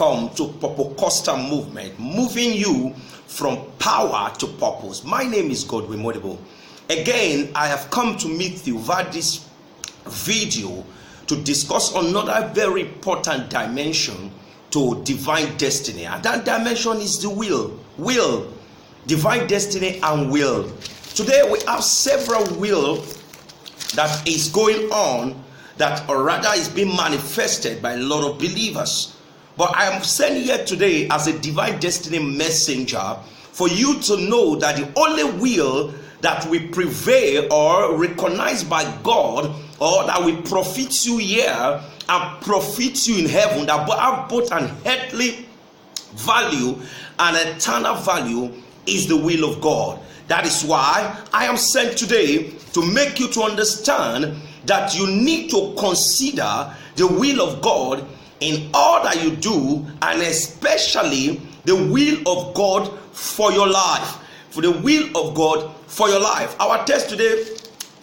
welcome to Pentecostal movement, moving you from power to purpose. My name is Godwill Modibo. Again, I have come to meet you via this video to discuss another very important dimension to divine destiny, and that dimension is the will, divine destiny and will. Today we have several will that is going on, that or rather is being manifested by a lot of believers. But I am sent here today as a divine destiny messenger for you to know that the only will that will prevail or recognized by God, or that will profit you here and profit you in heaven, that have both an earthly value and eternal value, is the will of God. That is why I am sent today to make you to understand that you need to consider the will of God in all that you do, and especially the will of God for your life. For the will of God for your life. Our text today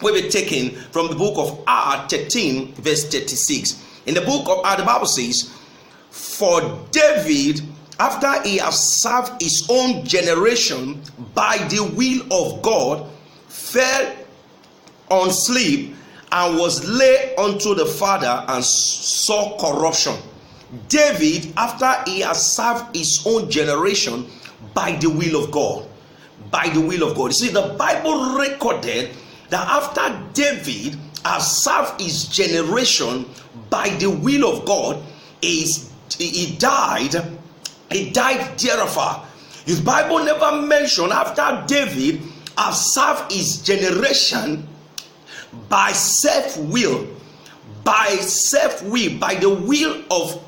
will be taken from the book of Acts 13 verse 36. In the book of Acts, the Bible says, "For David, after he has served his own generation by the will of God, fell on sleep and was laid unto the Father and saw corruption." David, after he has served his own generation by the will of God. By the will of God. You see, the Bible recorded that after David has served his generation by the will of God, he died thereafter. His Bible never mentioned after David has served his generation by self-will, by the will of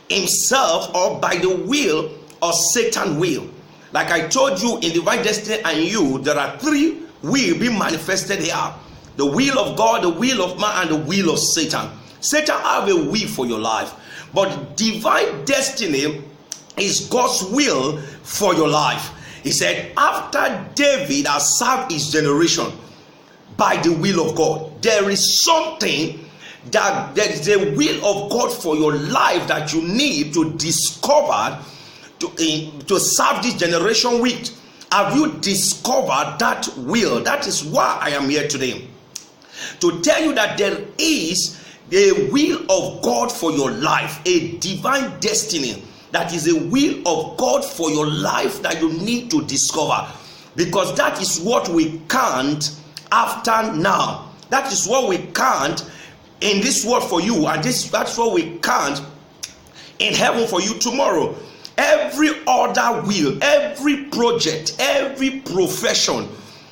himself, or by the will of Satan's will. Like I told you, in divine destiny and you, there are three will being manifested here: the will of God, the will of man, and the will of Satan. Satan have a will for your life, but divine destiny is God's will for your life. He said, after David has served his generation by the will of God, there is something that there is a will of God for your life that you need to discover to serve this generation with. Have you discovered that will? That is why I am here today, to tell you that there is a will of God for your life, a divine destiny that is a will of God for your life that you need to discover, because that is what we can't after now. That is what we can't in this world for you, and that's what we can't in heaven for you tomorrow. Every other will, every project, every profession,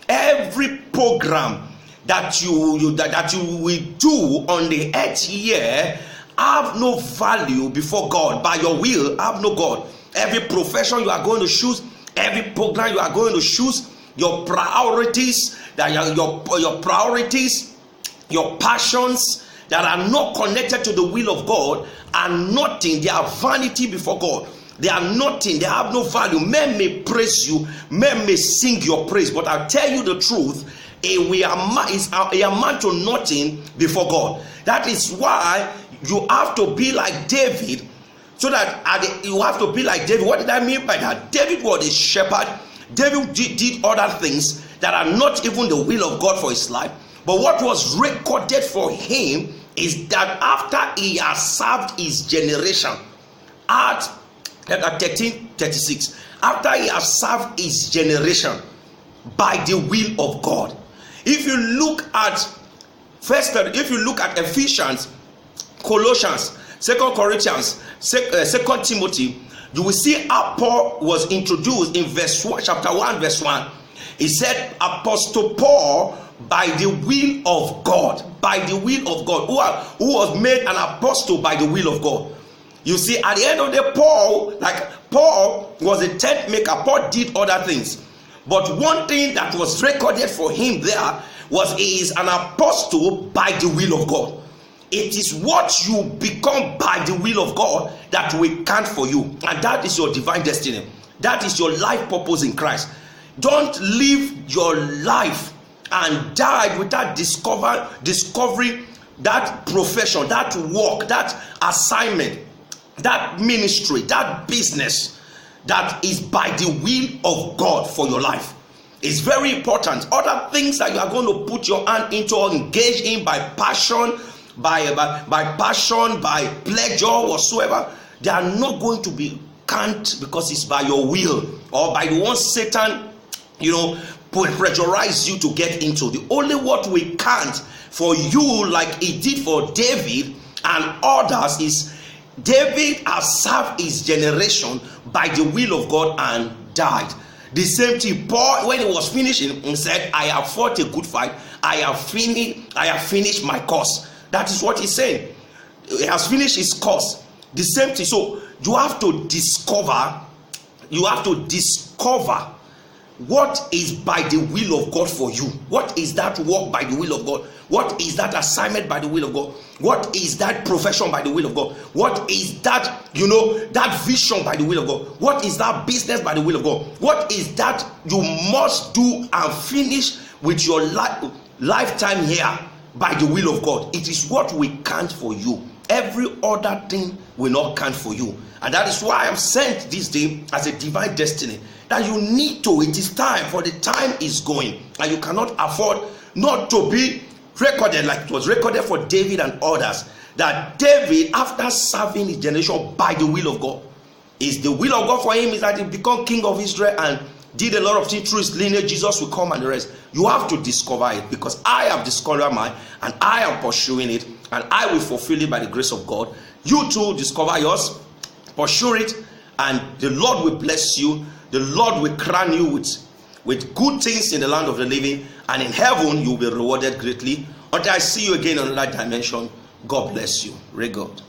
every program that you will do on the earth here have no value before God. By your will, have no God. Every profession you are going to choose, every program you are going to choose, your priorities, your priorities, your passions that are not connected to the will of God are nothing. They are vanity before God. They are nothing. They have no value. Men may praise you, men may sing your praise, but I'll tell you the truth, we are man to nothing before God. That is why you have to be like David, so that you have to be like David. What did I mean by that? David was a shepherd. David did other things that are not even the will of God for his life. But what was recorded for him is that after he has served his generation, at 13:36, after he has served his generation by the will of God. If you look at Ephesians, Colossians, 2 Corinthians, 2 Timothy, you will see how Paul was introduced in chapter 1, verse 1. He said, Apostle Paul, by the will of God, by the will of God, who was made an apostle by the will of God. You see, at the end of the day, Paul was a tent maker. Paul did other things. But one thing that was recorded for him there was he is an apostle by the will of God. It is what you become by the will of God that we count for you. And that is your divine destiny. That is your life purpose in Christ. Don't live your life and die without discovering that profession, that work, that assignment that ministry, that business that is by the will of God for your life. It's very important. Other things that you are going to put your hand into or engage in by passion, by passion, by pleasure, whatsoever, they are not going to be can't, because it's by your will or by the one Satan, pressurize you to get into. The only what we can't for you, like he did for David and others, is David has served his generation by the will of God and died. The same thing, Paul, when he was finishing, he said, I have fought a good fight, I have finished my course. That is what he's saying. He has finished his course. The same thing. So you have to discover what is by the will of God for you. What is that work by the will of God? What is that assignment by the will of God? What is that profession by the will of God? What is that, that vision by the will of God? What is that business by the will of God? What is that you must do and finish with your lifetime here by the will of God? It is what we count for you. Every other thing will not count for you. And that is why I'm sent this day as a divine destiny. That you need to, it is time, for the time is going. And you cannot afford not to be recorded like it was recorded for David and others. That David, after serving his generation by the will of God, is the will of God for him is that he become king of Israel and did a lot of things through his lineage. Jesus will come and the rest. You have to discover it, because I have discovered mine and I am pursuing it, and I will fulfill it by the grace of God. You too discover yours, pursue it, and the Lord will bless you. The Lord will crown you with good things in the land of the living, and in heaven you will be rewarded greatly. Until I see you again on another dimension, God bless you. Ray God.